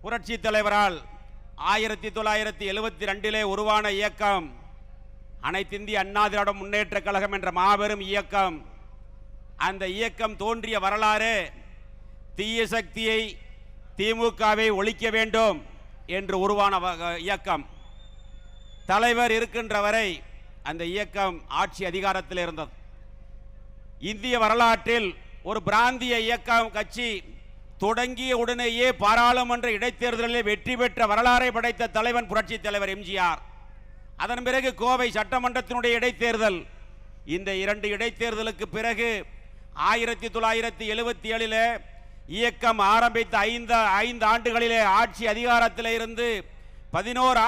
புரட்சி தலைவரால் 1972 உருவான இயக்கம் அனைத்திந்திய அண்ணா திராவிட முன்னேற்ற கழகம் என்ற மாபெரும் இயக்கம். அந்த இயக்கம் தோன்றிய வரலாறு தீய சக்தியை, திமுகவை ஒழிக்க வேண்டும் என்று உருவான இயக்கம். தலைவர் இருக்கின்ற வரை அந்த இயக்கம் ஆட்சி அதிகாரத்தில் இருந்தது. இந்திய வரலாற்றில் ஒரு பிராந்திய இயக்கம் கட்சி தொடங்கிய உடனேயே பாராளுமன்ற இடைத்தேர்தலில் வெற்றி பெற்ற வரலாறை படைத்த தலைவன் புரட்சி தலைவர் எம்ஜிஆர். அதன் பிறகு கோவை சட்டமன்றத்தினுடைய இடைத்தேர்தல். இந்த 2 இடைத்தேர்தலுக்கு பிறகு 1977 இயக்கம் ஆரம்பித்த 5 ஆண்டுகளிலே ஆட்சி அதிகாரத்தில் இருந்து 11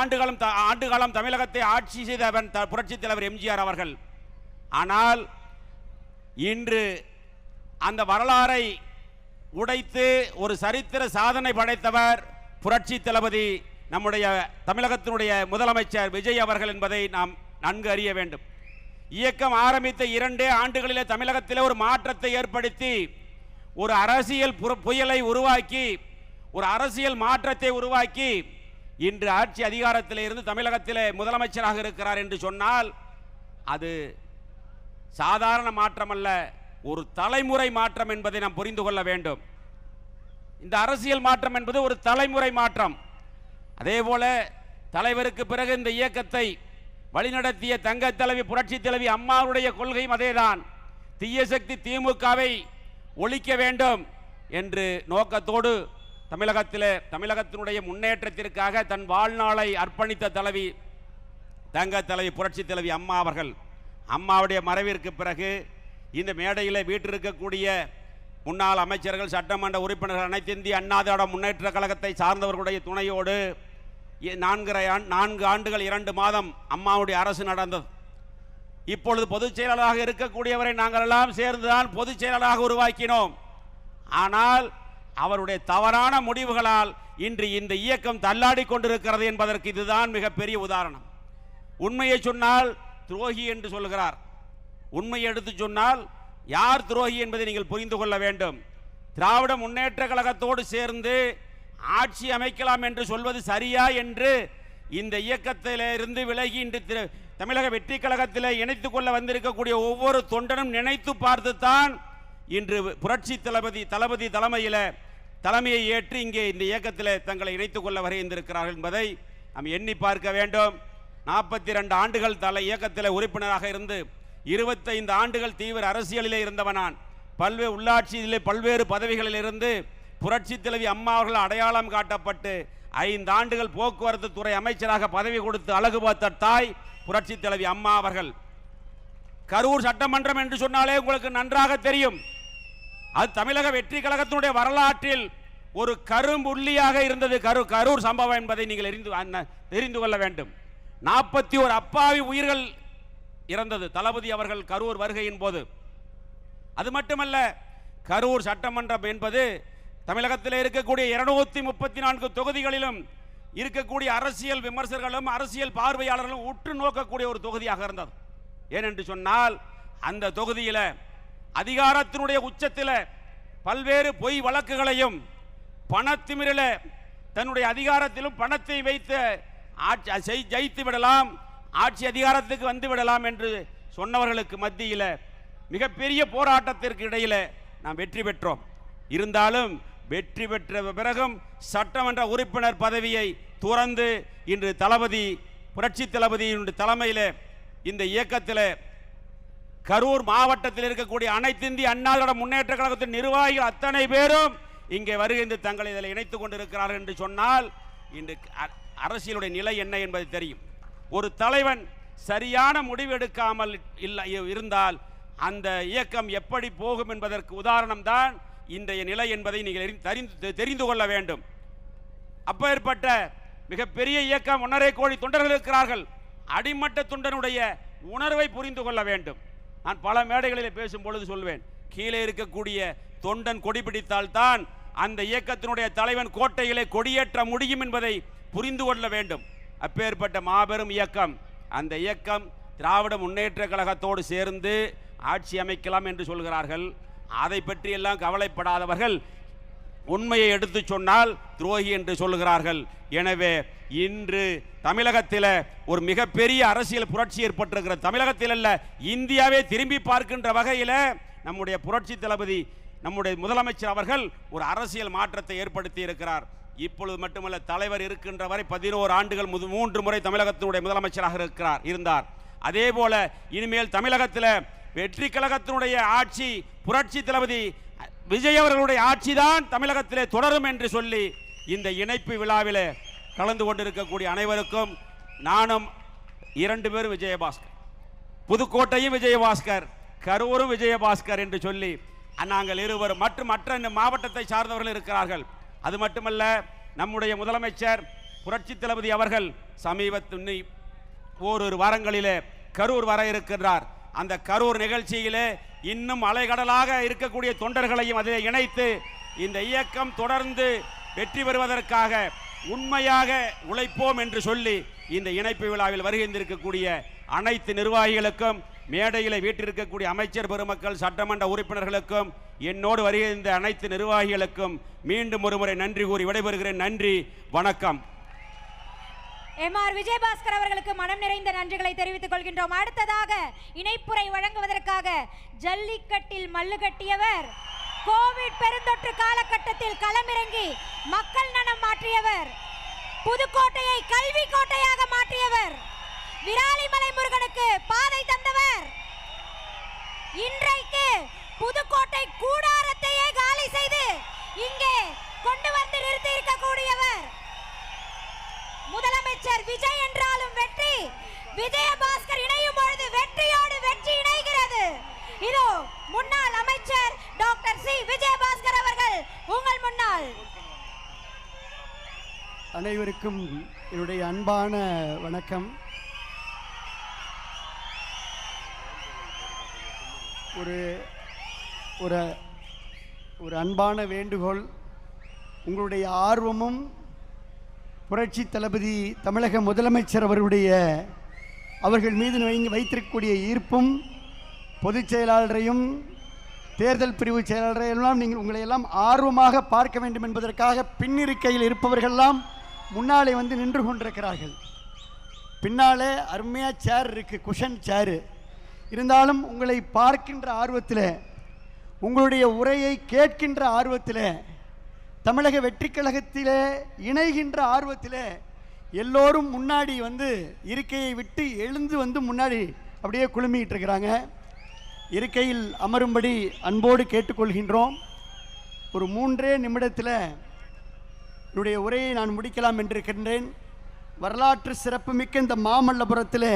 ஆண்டுகாலம் தமிழகத்தை ஆட்சி செய்தவன் புரட்சி தலைவர் எம்ஜிஆர் அவர்கள். ஆனால் இன்று அந்த வரலாறை உடைத்து ஒரு சரித்திர சாதனை படைத்தவர் புரட்சி தளபதி நம்முடைய தமிழகத்தினுடைய முதலமைச்சர் விஜய் அவர்கள் என்பதை நாம் நன்கு அறிய வேண்டும். இயக்கம் ஆரம்பித்த 2 ஆண்டுகளிலே தமிழகத்தில் ஒரு மாற்றத்தை ஏற்படுத்தி ஒரு அரசியல் புயலை உருவாக்கி ஒரு அரசியல் மாற்றத்தை உருவாக்கி இன்று ஆட்சி அதிகாரத்தில் இருந்து தமிழகத்திலே முதலமைச்சராக இருக்கிறார் என்று சொன்னால் அது சாதாரண மாற்றம் அல்ல, ஒரு தலைமுறை மாற்றம் என்பதை நாம் புரிந்து கொள்ள வேண்டும். இந்த அரசியல் மாற்றம் என்பது ஒரு தலைமுறை மாற்றம். அதேபோல தலைவருக்கு பிறகு இந்த இயக்கத்தை வழிநடத்திய தங்க தலைவி புரட்சி தலைவி அம்மாவுடைய கொள்கையும் அதேதான். தீய சக்தி திமுகவை ஒழிக்க வேண்டும் என்று நோக்கத்தோடு தமிழகத்தினுடைய முன்னேற்றத்திற்காக தன் வாழ்நாளை அர்ப்பணித்த தலைவி தங்க தலைவி புரட்சி தலைவி அம்மா அவர்கள். அம்மாவுடைய மறைவிற்கு பிறகு இந்த மேடையில் வீட்டிருக்கக்கூடிய முன்னாள் அமைச்சர்கள், சட்டமன்ற உறுப்பினர்கள், அனைத்திந்திய அண்ணா திராவிட முன்னேற்ற கழகத்தை சார்ந்தவர்களுடைய துணையோடு 4 ஆண்டுகள் 2 மாதம் அம்மாவுடைய அரசு நடந்தது. இப்பொழுது பொதுச் செயலாளராக இருக்கக்கூடியவரை நாங்கள் எல்லாம் சேர்ந்துதான் பொதுச் செயலாளராக உருவாக்கினோம். ஆனால் அவருடைய தவறான முடிவுகளால் இன்று இந்த இயக்கம் தள்ளாடி கொண்டிருக்கிறது என்பதற்கு இதுதான் மிகப்பெரிய உதாரணம். உண்மையை சொன்னால் துரோகி என்று சொல்கிறார். உண்மையை எடுத்து சொன்னால் யார் துரோகி என்பதை நீங்கள் புரிந்து கொள்ள வேண்டும். திராவிட முன்னேற்ற கழகத்தோடு சேர்ந்து ஆட்சி அமைக்கலாம் என்று சொல்வது சரியா என்று இந்த இயக்கத்திலிருந்து விலகி இன்று தமிழக வெற்றி கழகத்தில் இணைத்துக் கொள்ள வந்திருக்கக்கூடிய ஒவ்வொரு தொண்டனும் நினைத்து பார்த்துத்தான் இன்று புரட்சி தளபதி தலைமையை ஏற்று இங்கே இந்த இயக்கத்தில் தங்களை இணைத்துக் கொள்ள வருகின்றிருக்கிறார்கள் என்பதை நாம் எண்ணி பார்க்க வேண்டும். 42 ஆண்டுகள் இயக்கத்தில் உறுப்பினராக இருந்து 25 ஆண்டுகள் தீவிர அரசியலிலே இருந்தவனான். பல்வேறு உள்ளாட்சியிலே பல்வேறு பதவிகளில் இருந்து புரட்சி தலைவி அம்மா அவர்கள் அடையாளம் காட்டப்பட்டு 5 ஆண்டுகள் போக்குவரத்து துறை அமைச்சராக பதவி கொடுத்து அழகு பார்த்த தாய் புரட்சி தலைவி அம்மா அவர்கள். கரூர் சட்டமன்றம் என்று சொன்னாலே உங்களுக்கு நன்றாக தெரியும். அது தமிழக வெற்றி கழகத்தினுடைய வரலாற்றில் ஒரு கரும்புள்ளியாக இருந்தது கரூர் சம்பவம் என்பதை நீங்கள் தெரிந்து கொள்ள வேண்டும். 41 அப்பாவி உயிர்கள் இறந்தது தளபதி அவர்கள் கரூர் வருகையின் போது. அது மட்டுமல்ல, கரூர் சட்டமன்றம் என்பது தமிழகத்தில் இருக்கக்கூடிய 234 தொகுதிகளிலும் இருக்கக்கூடிய அரசியல் விமர்சகர்களும் அரசியல் பார்வையாளர்களும் உற்று நோக்கக்கூடிய ஒரு தொகுதியாக இருந்தது. ஏனென்று சொன்னால் அந்த தொகுதியில் அதிகாரத்தினுடைய உச்சத்தில் பல்வேறு பொய் வழக்குகளையும் பணத்திமிரில் தன்னுடைய அதிகாரத்திலும் பணத்தை வைத்து ஜெயித்து விடலாம், ஆட்சி அதிகாரத்துக்கு வந்து விடலாம் என்று சொன்னவர்களுக்கு மத்தியில் மிகப்பெரிய போராட்டத்திற்கு இடையில் நாம் வெற்றி பெற்றோம். இருந்தாலும் வெற்றி பெற்ற பிறகும் சட்டமன்ற உறுப்பினர் பதவியை துறந்து இன்று புரட்சி தளபதியினுடைய தலைமையில் இந்த இயக்கத்தில் கரூர் மாவட்டத்தில் இருக்கக்கூடிய அனைத்திந்திய அண்ணா திராவிட முன்னேற்ற கழகத்தின் நிர்வாகிகள் அத்தனை பேரும் இங்கே வருகின்ற தங்களை இதில் இணைத்துக் கொண்டிருக்கிறார்கள் என்று சொன்னால் இன்று அரசியலுடைய நிலை என்ன என்பது தெரியும். ஒரு தலைவன் சரியான முடிவு எடுக்காமல் இருந்தால் அந்த இயக்கம் எப்படி போகும் என்பதற்கு உதாரணம் தான் இன்றைய நிலை என்பதை நீங்கள் தெரிந்து கொள்ள வேண்டும். அப்பேற்பட்ட மிகப்பெரிய இயக்கம் 1.5 கோடி தொண்டர்கள் இருக்கிறார்கள். அடிமட்ட தொண்டனுடைய உணர்வை புரிந்து கொள்ள வேண்டும். நான் பல மேடைகளில் பேசும் பொழுது சொல்வேன், கீழே இருக்கக்கூடிய தொண்டன் கொடி பிடித்தால்தான் அந்த இயக்கத்தினுடைய தலைவன் கோட்டையிலே கொடியேற்ற முடியும் என்பதை புரிந்து கொள்ள வேண்டும். அப்பேற்பட்ட மாபெரும் இயக்கம், அந்த இயக்கம் திராவிட முன்னேற்ற கழகத்தோடு சேர்ந்து ஆட்சி அமைக்கலாம் என்று சொல்கிறார்கள். அதை பற்றி எல்லாம் கவலைப்படாதவர்கள் உண்மையை எடுத்து சொன்னால் துரோகி என்று சொல்லுகிறார்கள். எனவே இன்று தமிழகத்தில் ஒரு மிகப்பெரிய அரசியல் புரட்சி ஏற்பட்டிருக்கிற, தமிழகத்தில் அல்ல இந்தியாவே திரும்பி பார்க்கின்ற வகையில் நம்முடைய புரட்சி தளபதி நம்முடைய முதலமைச்சர் அவர்கள் ஒரு அரசியல் மாற்றத்தை ஏற்படுத்தி இருக்கிறார். இப்பொழுது மட்டுமல்ல, தலைவர் இருக்கின்ற வரை 11 ஆண்டுகள் 3 முறை தமிழகத்தினுடைய முதலமைச்சராக இருந்தார். அதே போல இனிமேல் தமிழகத்தில் வெற்றி கழகத்தினுடைய ஆட்சி, புரட்சி தளபதி விஜய் அவர்களுடைய ஆட்சிதான் தமிழகத்திலே தொடரும் என்று சொல்லி இந்த இணைப்பு விழாவில் கலந்து கொண்டிருக்கக்கூடிய அனைவருக்கும் நானும் 2 பேரும் விஜயபாஸ்கர், புதுக்கோட்டையும் விஜயபாஸ்கர், கரூரும் விஜயபாஸ்கர் என்று சொல்லி நாங்கள் இருவரும் மற்றும் மற்ற மாவட்டத்தை சார்ந்தவர்கள் இருக்கிறார்கள். அது மட்டுமல்ல, நம்முடைய முதலமைச்சர் புரட்சி தளபதி அவர்கள் சமீபத்தில் ஓரிரு வாரங்களிலே கரூர் வர இருக்கின்றார். அந்த கரூர் நிகழ்ச்சியிலே இன்னும் அலைகடலாக இருக்கக்கூடிய தொண்டர்களையும் அதில் இணைத்து இந்த இயக்கம் தொடர்ந்து வெற்றி பெறுவதற்காக உண்மையாக உழைப்போம் என்று சொல்லி இந்த இணைப்பு விழாவில் வருகின்றிருக்கக்கூடிய அனைத்து நிர்வாகிகளுக்கும், மேடையில் வீட்டிருக்கக்கூடிய அமைச்சர் பெருமக்கள், சட்டமன்ற உறுப்பினர்களுக்கும், என்னோடு வருகின்ற அனைத்து நிர்வாகிகளுக்கும் மீண்டும் ஒருமுறை நன்றி கூறி விடைபெறுகிறேன். நன்றி, வணக்கம். எம்.ஆர். விஜயபாஸ்கர் அவர்களுக்கு மனம் நிறைந்த நன்றிகளை தெரிவித்துக் கொள்கின்றோம். அடுத்ததாக இணைப்புரை வழங்குவதற்காக ஜல்லிக்கட்டில் மல்லு கட்டியவர், கோவிட் பெருந்தொற்று காலகட்டத்தில் களமிறங்கி மக்கள் நலம் மாற்றியவர், புதுக்கோட்டையை கல்வி கோட்டையாக மாற்றியவர், விராலிமலை முருகனுக்கு பாதை தந்தவர், இன்றைக்கு புதுக்கோட்டை கூடாரத்தையே காலி செய்து இங்கே கொண்டு வந்து நிறுத்தி இருக்கக்கூடியவர், முதலமைச்சர் விஜய் என்றாலும் வெற்றி, விஜயபாஸ்கர் இணையும் பொழுது வெற்றியோடு வெற்றி இணைகிறது. இதோ முன்னாள் அமைச்சர் டாக்டர் சி விஜயபாஸ்கர் அவர்கள் உங்கள் முன்னால். அனைவருக்கும் என்னுடைய அன்பான வணக்கம். ஒரு அன்பான வேண்டுகோள், உங்களுடைய ஆர்வமும் புரட்சி தளபதி தமிழக முதலமைச்சர் அவர்கள் மீது வைத்திருக்கக்கூடிய ஈர்ப்பும், பொதுச் செயலாளரையும் தேர்தல் பிரிவு செயலாளரையெல்லாம் உங்களை எல்லாம் ஆர்வமாக பார்க்க வேண்டும் என்பதற்காக பின்னிருக்கையில் இருப்பவர்களெல்லாம் முன்னாலே வந்து நின்று கொண்டிருக்கிறார்கள். பின்னாலே அருமையாக சேர் இருக்குது, குஷன் சேரு. இருந்தாலும் உங்களை பார்க்கின்ற ஆர்வத்தில், உங்களுடைய உரையை கேட்கின்ற ஆர்வத்தில், தமிழக வெற்றி கழகத்திலே இணைகின்ற ஆர்வத்தில் எல்லோரும் முன்னாடி வந்து இருக்கையை விட்டு எழுந்து வந்து முன்னாடி அப்படியே குழுமிக்கிட்டு இருக்கிறாங்க. இருக்கையில் அமரும்படி அன்போடு கேட்டுக்கொள்கின்றோம். ஒரு 3 நிமிடத்தில் என்னுடைய உரையை நான் முடிக்கலாம் என்றிருக்கின்றேன். வரலாற்று சிறப்புமிக்க இந்த மாமல்லபுரத்தில்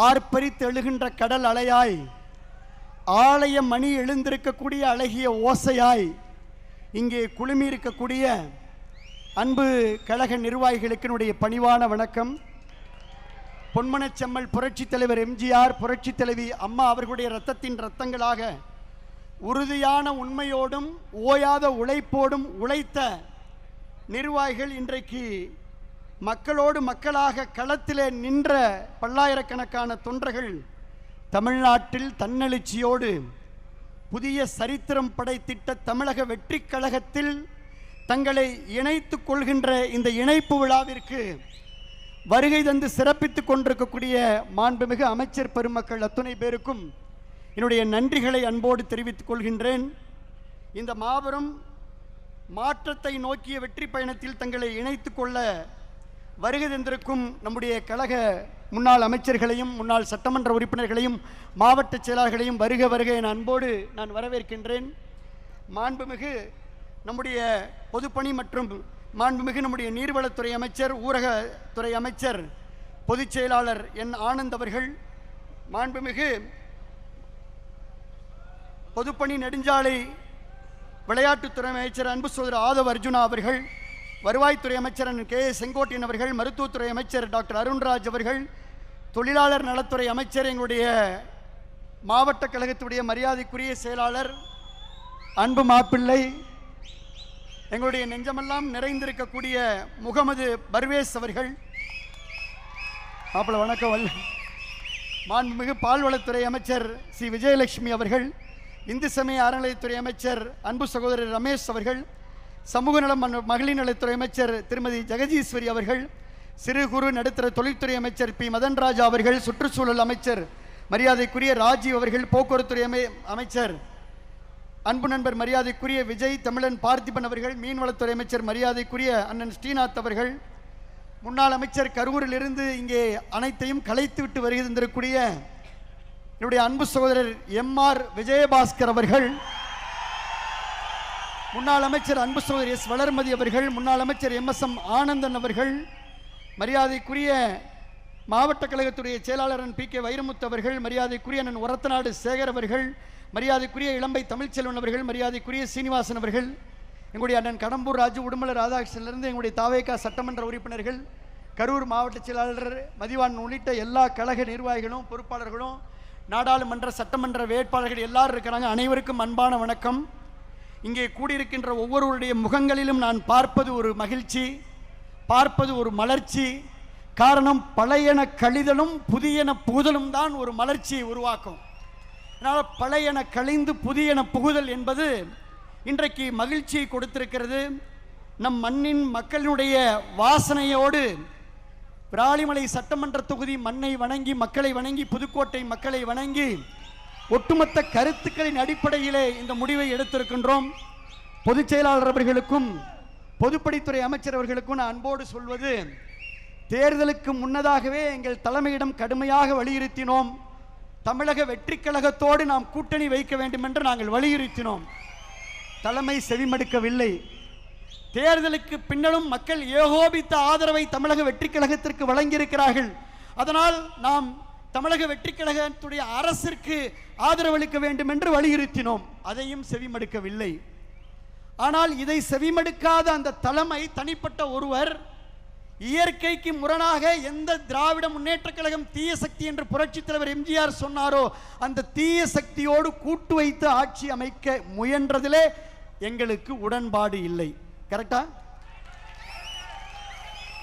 ஆர்ப்பரித்து எழுகின்ற கடல் அலையாய், ஆலய மணி எழுந்திருக்கக்கூடிய அழகிய ஓசையாய் இங்கே குழுமி இருக்கக்கூடிய அன்பு கழக நிர்வாகிகளுக்கு என்னுடைய பணிவான வணக்கம். பொன்மனச்செம்மல் புரட்சி தலைவர் எம்ஜிஆர், புரட்சி தலைவி அம்மா அவர்களுடைய இரத்தத்தின் இரத்தங்களாக உறுதியான உண்மையோடும் ஓயாத உழைப்போடும் உழைத்த நிர்வாகிகள் இன்றைக்கு மக்களோடு மக்களாக களத்திலே நின்ற பல்லாயிரக்கணக்கான தொண்டர்கள் தமிழ்நாட்டில் தன்னெழுச்சியோடு புதிய சரித்திரம் படைத்திட்ட தமிழக வெற்றி கழகத்தில் தங்களை இணைத்துக் கொள்கின்ற இந்த இணைப்பு விழாவிற்கு வருகை தந்து சிறப்பித்துக் கொண்டிருக்கக்கூடிய மாண்புமிகு அமைச்சர் பெருமக்கள் அத்துணை பேருக்கும் என்னுடைய நன்றிகளை அன்போடு தெரிவித்துக் கொள்கின்றேன். இந்த மாபெரும் மாற்றத்தை நோக்கிய வெற்றி பயணத்தில் தங்களை இணைத்துக் கொள்ள வருகை தந்திருக்கும் நம்முடைய கழக முன்னாள் அமைச்சர்களையும் முன்னாள் சட்டமன்ற உறுப்பினர்களையும் மாவட்ட செயலாளர்களையும் வருக வருக என அன்போடு நான் வரவேற்கின்றேன். மாண்புமிகு நம்முடைய பொதுப்பணி மற்றும் மாண்புமிகு நம்முடைய நீர்வளத்துறை அமைச்சர், ஊரகத்துறை அமைச்சர், பொதுச் செயலாளர் என் ஆனந்த் அவர்கள், மாண்புமிகு பொதுப்பணி நெடுஞ்சாலை விளையாட்டுத்துறை அமைச்சர் அன்பு சோதரர் ஆதவ் அர்ஜுனா அவர்கள், வருவாய்த்துறை அமைச்சர் கே செங்கோட்டையன் அவர்கள், மருத்துவத்துறை அமைச்சர் டாக்டர் அருண்ராஜ் அவர்கள், தொழிலாளர் நலத்துறை அமைச்சர், எங்களுடைய மாவட்ட கழகத்துடைய மரியாதைக்குரிய செயலாளர் அன்பு மாப்பிள்ளை, எங்களுடைய நெஞ்சமெல்லாம் நிறைந்திருக்கக்கூடிய முகமது பர்வேஸ் அவர்கள், மாப்பிள்ளை வணக்கம். மாண்புமிகு பால்வளத்துறை அமைச்சர் சி விஜயலட்சுமி அவர்கள், இந்து சமய அறநிலையத்துறை அமைச்சர் அன்பு சகோதரர் ரமேஷ் அவர்கள், சமூக நலம் மகளிர் நலத்துறை அமைச்சர் திருமதி ஜெகதீஸ்வரி அவர்கள், சிறு குறு நடுத்தர தொழில்துறை அமைச்சர் பி மதன்ராஜா அவர்கள், சுற்றுச்சூழல் அமைச்சர் மரியாதைக்குரிய ராஜீவ் அவர்கள், போக்குவரத்துறை அமைச்சர் அன்பு நண்பர் மரியாதைக்குரிய விஜய் தமிழன் பார்த்திபன் அவர்கள், மீன்வளத்துறை அமைச்சர் மரியாதைக்குரிய அண்ணன் ஸ்ரீநாத் அவர்கள், முன்னாள் அமைச்சர் கரூரிலிருந்து இங்கே அனைத்தையும் கலைத்து விட்டு வருகின்றக்கூடிய என்னுடைய அன்பு சகோதரர் எம்ஆர் விஜயபாஸ்கர் அவர்கள், முன்னாள் அமைச்சர் அன்பு சகோதரர் எஸ் வளர்மதி அவர்கள், முன்னாள் அமைச்சர் எம்எஸ்எம் ஆனந்தன் அவர்கள், மரியாதைக்குரிய மாவட்ட கழகத்துடைய செயலாளர் பி கே வைரமுத்து அவர்கள், மரியாதைக்குரிய அண்ணன் ஒரத்தநாடு சேகர் அவர்கள், மரியாதைக்குரிய இளம்பை தமிழ்ச்செல்வன் அவர்கள், மரியாதைக்குரிய சீனிவாசன் அவர்கள், எங்களுடைய அண்ணன் கடம்பூர் ராஜு உடுமலை ராதாகிருஷ்ணனிலிருந்து எங்களுடைய தாவேகா சட்டமன்ற உறுப்பினர்கள், கரூர் மாவட்ட செயலாளர் மதிவான் உள்ளிட்ட எல்லா கழக நிர்வாகிகளும் பொறுப்பாளர்களும் நாடாளுமன்ற சட்டமன்ற வேட்பாளர்கள் எல்லாரும் இருக்கிறாங்க. அனைவருக்கும் அன்பான வணக்கம். இங்கே கூடியிருக்கின்ற ஒவ்வொருவருடைய முகங்களிலும் நான் பார்ப்பது ஒரு மகிழ்ச்சி, பார்ப்பது ஒரு மலர்ச்சி. காரணம், பழையன கழிதலும் புதியன புகுதலும் தான் ஒரு மலர்ச்சியை உருவாக்கும். அதனால் பழையன கழிந்து புதியன புகுதல் என்பது இன்றைக்கு மகிழ்ச்சியை கொடுத்திருக்கிறது. நம் மண்ணின் மக்களினுடைய வாசனையோடு விராலிமலை சட்டமன்ற தொகுதி மண்ணை வணங்கி, மக்களை வணங்கி, புதுக்கோட்டை மக்களை வணங்கி ஒட்டுமொத்த கருத்துக்களின் அடிப்படையிலே இந்த முடிவை எடுத்திருக்கின்றோம். பொதுச் செயலாளர் அவர்களுக்கும் பொதுப்பணித்துறை அமைச்சர் அவர்களுக்கும் நான் அன்போடு சொல்வது, தேர்தலுக்கு முன்னதாகவே எங்கள் தலைமையிடம் கடுமையாக வலியுறுத்தினோம். தமிழக வெற்றி கழகத்தோடு நாம் கூட்டணி வைக்க வேண்டும் என்று நாங்கள் வலியுறுத்தினோம். தலைமை செவிமடுக்கவில்லை. தேர்தலுக்கு பின்னரும் மக்கள் ஏகோபித்த ஆதரவை தமிழக வெற்றி கழகத்திற்கு வழங்கியிருக்கிறார்கள். அதனால் நாம் தமிழக வெற்றி கழகத்துடைய அரசிற்கு ஆதரவளிக்க வேண்டும் என்று வலியுறுத்தினோம். அதையும் செவிமடுக்கவில்லை. ஆனால் இதை செவிமடுக்காத அந்த தலைமை, தனிப்பட்ட ஒருவர், இயற்கைக்கு முரணாக எந்த திராவிட முன்னேற்ற கழகம் தீய சக்தி என்று புரட்சி தலைவர் எம்ஜிஆர் சொன்னாரோ அந்த தீய சக்தியோடு கூட்டு வைத்து ஆட்சி அமைக்க முயன்றதிலே எங்களுக்கு உடன்பாடு இல்லை. கரெக்டா?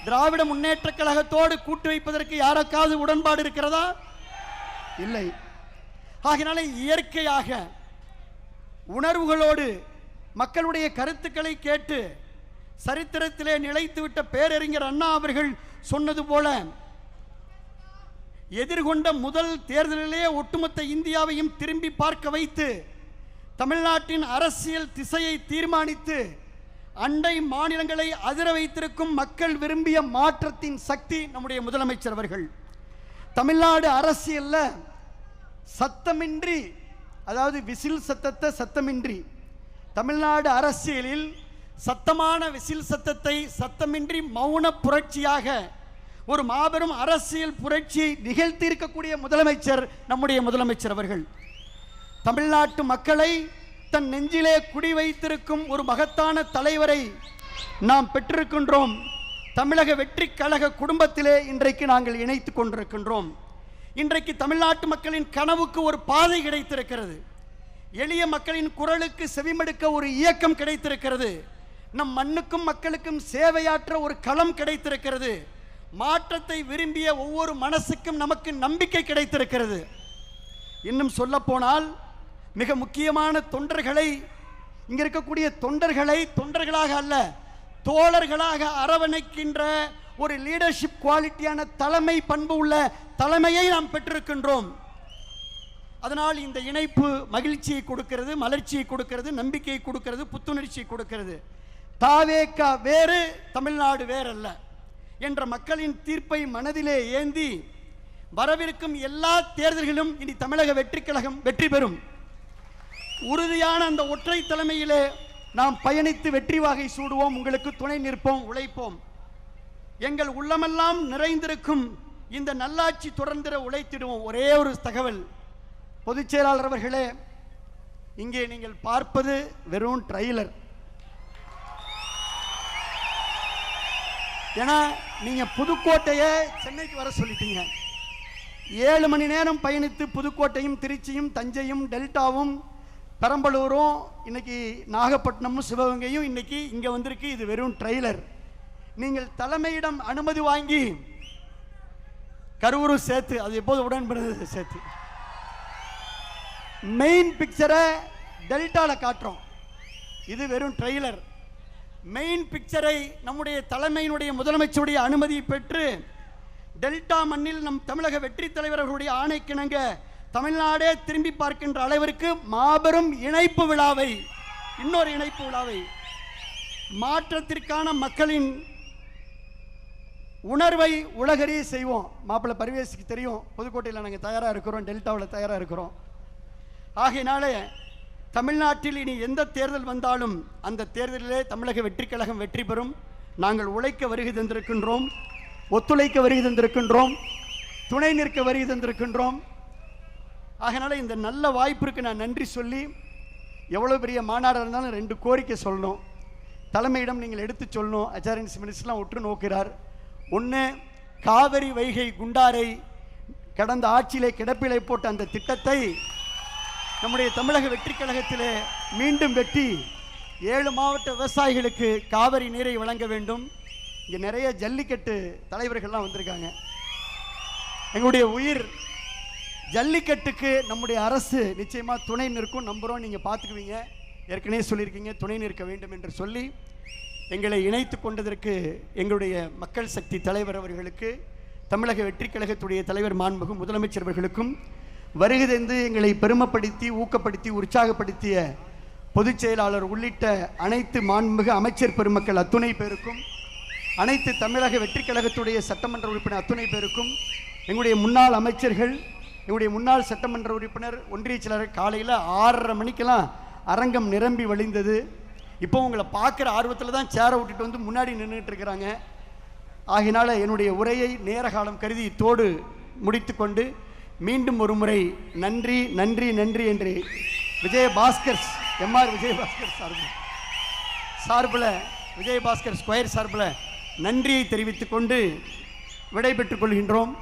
திராவிட முன்னேற்ற கழகத்தோடு கூட்டு வைப்பதற்கு யாருக்காவது உடன்பாடு இருக்கிறதா? இல்லை. ஆகினால இயற்கையாக உணர்வுகளோடு மக்களுடைய கருத்துக்களை கேட்டு சரித்திரத்திலே நிலைத்துவிட்ட பேரறிஞர் அண்ணா அவர்கள் சொன்னது போல, எதிர்கொண்ட முதல் தேர்தலிலே ஒட்டுமொத்த இந்தியாவையும் திரும்பி பார்க்க வைத்து தமிழ்நாட்டின் அரசியல் திசையை தீர்மானித்து அண்டை மாநிலங்களை அதிர வைத்திருக்கும் மக்கள் விரும்பிய மாற்றத்தின் சக்தி நம்முடைய முதலமைச்சர் அவர்கள். தமிழ்நாடு அரசியல்ல சத்தமின்றி, அதாவது விசில் சத்தத்தை சத்தமின்றி, தமிழ்நாடு அரசியலில் சத்தமான விசில் சத்தத்தை சத்தமின்றி மௌன புரட்சியாக ஒரு மாபெரும் அரசியல் புரட்சியை நிகழ்த்தி இருக்கக்கூடிய முதலமைச்சர் நம்முடைய முதலமைச்சர் அவர்கள். தமிழ்நாட்டு மக்களை தன் நெஞ்சிலே குடி வைத்திருக்கும் ஒரு மகத்தான தலைவரை நாம் பெற்றிருக்கின்றோம். தமிழக வெற்றி கழக குடும்பத்திலே இன்றைக்கு நாங்கள் இணைத்துக் கொண்டிருக்கின்றோம். இன்றைக்கு தமிழ்நாட்டு மக்களின் கனவுக்கு ஒரு பாதை கிடைத்திருக்கிறது. எளிய மக்களின் குரலுக்கு செவிமடுக்க ஒரு இயக்கம் கிடைத்திருக்கிறது. நம் மண்ணுக்கும் மக்களுக்கும் சேவையாற்ற ஒரு களம் கிடைத்திருக்கிறது. மாற்றத்தை விரும்பிய ஒவ்வொரு மனசுக்கும் நமக்கு நம்பிக்கை கிடைத்திருக்கிறது. இன்னும் சொல்ல போனால் மிக முக்கியமான தொண்டர்களை, இங்க இருக்கக்கூடிய தொண்டர்களை தொண்டர்களாக அல்ல தோழர்களாக அரவணைக்கின்ற ஒரு லீடர்ஷிப் குவாலிட்டியான தலைமை பண்பு உள்ள தலைமையை நாம் பெற்றிருக்கின்றோம். அதனால் இந்த இணைப்பு மகிழ்ச்சியை கொடுக்கிறது, மலர்ச்சியை கொடுக்கிறது, நம்பிக்கையை கொடுக்கிறது, புத்துணர்ச்சியை கொடுக்கிறது. தாவேகா வேறு, தமிழ்நாடு வேறல்ல என்ற மக்களின் தீர்ப்பை மனதிலே ஏந்தி வரவிருக்கும் எல்லா தேர்தல்களும் இனி தமிழக வெற்றி கழகம் வெற்றி பெறும். உறுதியான அந்த ஒற்றை தலைமையிலே நாம் பயணித்து வெற்றி வாகை சூடுவோம். உங்களுக்கு துணை நிற்போம், உழைப்போம். எங்கள் உள்ளமெல்லாம் நிறைந்திருக்கும் இந்த நல்லாட்சி தொடர்ந்திட உழைத்திடுவோம். ஒரே ஒரு தகவல், பொதுச் செயலாளர் அவர்களே, இங்கே நீங்கள் பார்ப்பது வெறும் ட்ரைலர். ஏன்னா நீங்க புதுக்கோட்டையை சென்னைக்கு வர சொல்லிட்டீங்க. 7 மணி நேரம் பயணித்து புதுக்கோட்டையும் திருச்சியும் தஞ்சையும் டெல்டாவும் பெரம்பலூரும் இன்னைக்கு நாகப்பட்டினமும் சிவகங்கையும் இன்னைக்கு இங்க வந்திருக்கு. இது வெறும் ட்ரெய்லர். நீங்கள் தலைமையிடம் அனுமதி வாங்கி கரூரும் சேர்த்து, அது எப்போது உடன்படுறது சேர்த்து மெயின் பிக்சரை டெல்டாவில் காட்டுறோம். இது வெறும் ட்ரெய்லர். மெயின் பிக்சரை நம்முடைய தலைமையினுடைய முதலமைச்சருடைய அனுமதி பெற்று டெல்டா மண்ணில் நம் தமிழக வெற்றி தலைவர் அவர்களுடைய ஆணைக்கிணங்க தமிழ்நாடே திரும்பி பார்க்கின்ற அளவிற்கு மாபெரும் இணைப்பு விழாவை, இன்னொரு இணைப்பு விழாவை, மாற்றத்திற்கான மக்களின் உணர்வை உலகறிய செய்வோம். மாப்பிள்ளை பரிவேஷுக்கு தெரியும், புதுக்கோட்டையில் நாங்கள் தயாராக இருக்கிறோம், டெல்டாவில் தயாராக இருக்கிறோம். ஆகையினாலே தமிழ்நாட்டில் இனி எந்த தேர்தல் வந்தாலும் அந்த தேர்தலிலே தமிழக வெற்றி கழகம் வெற்றி பெறும். நாங்கள் உழைக்க வருகை தந்திருக்கின்றோம், ஒத்துழைக்க வருகை தந்திருக்கின்றோம், துணை நிற்க வருகை தந்திருக்கின்றோம். ஆகையினால இந்த நல்ல வாய்ப்பிற்கு நான் நன்றி சொல்லி, எவ்வளோ பெரிய மாநாடு இருந்தாலும் 2 கோரிக்கை சொல்லணும். தலைமையிடம் நீங்கள் எடுத்து சொல்லணும். அச்சாரியன்ஸ் மினிஸ்டர்லாம் ஒற்று நோக்கிறார். ஒன்று, காவிரி வைகை குண்டாரை கடந்த ஆட்சியிலே கிடப்பிலை போட்ட அந்த திட்டத்தை நம்முடைய தமிழக வெற்றி கழகத்திலே மீண்டும் வெட்டி 7 மாவட்ட விவசாயிகளுக்கு காவிரி நீரை வழங்க வேண்டும். இங்கே நிறைய ஜல்லிக்கட்டு தலைவர்கள்லாம் வந்திருக்காங்க. எங்களுடைய உயிர் ஜல்லிக்கட்டுக்கு நம்முடைய அரசு நிச்சயமாக துணை நிற்கும், நம்புகிறோம். நீங்கள் பார்த்துக்குவீங்க, ஏற்கனவே சொல்லியிருக்கீங்க, துணை நிற்க வேண்டும் என்று சொல்லி எங்களை இணைத்து கொண்டதற்கு எங்களுடைய மக்கள் சக்தி தலைவர் அவர்களுக்கு, தமிழக வெற்றி கழகத்துடைய தலைவர் மாண்புமிகு முதலமைச்சர் அவர்களுக்கும், வருகை தந்து எங்களை பெருமைப்படுத்தி ஊக்கப்படுத்தி உற்சாகப்படுத்திய பொதுச் செயலாளர் உள்ளிட்ட அனைத்து மாண்புமிகு அமைச்சர் பெருமக்கள் அத்துணை பேருக்கும், அனைத்து தமிழக வெற்றி கழகத்துடைய சட்டமன்ற உறுப்பினர் அத்துணை பேருக்கும், எங்களுடைய முன்னாள் அமைச்சர்கள், எங்களுடைய முன்னாள் சட்டமன்ற உறுப்பினர், ஒன்றிய செயலாளர், காலையில் 6:30 மணிக்கெல்லாம் அரங்கம் நிரம்பி வழிந்தது. இப்போ உங்களை பார்க்குற ஆர்வத்தில் தான் சேரை விட்டுட்டு வந்து முன்னாடி நின்றுட்டு இருக்கிறாங்க. ஆகினால என்னுடைய உரையை நேர காலம் கருதி இத்தோடு முடித்து கொண்டு மீண்டும் ஒரு முறை நன்றி நன்றி நன்றி என்று விஜயபாஸ்கர் எம்ஆர் விஜயபாஸ்கர் சார்பில் விஜயபாஸ்கர் ஸ்கொயர் சார்பில் நன்றியை தெரிவித்துக் கொண்டு விடைபெற்றுக் கொள்கின்றோம்.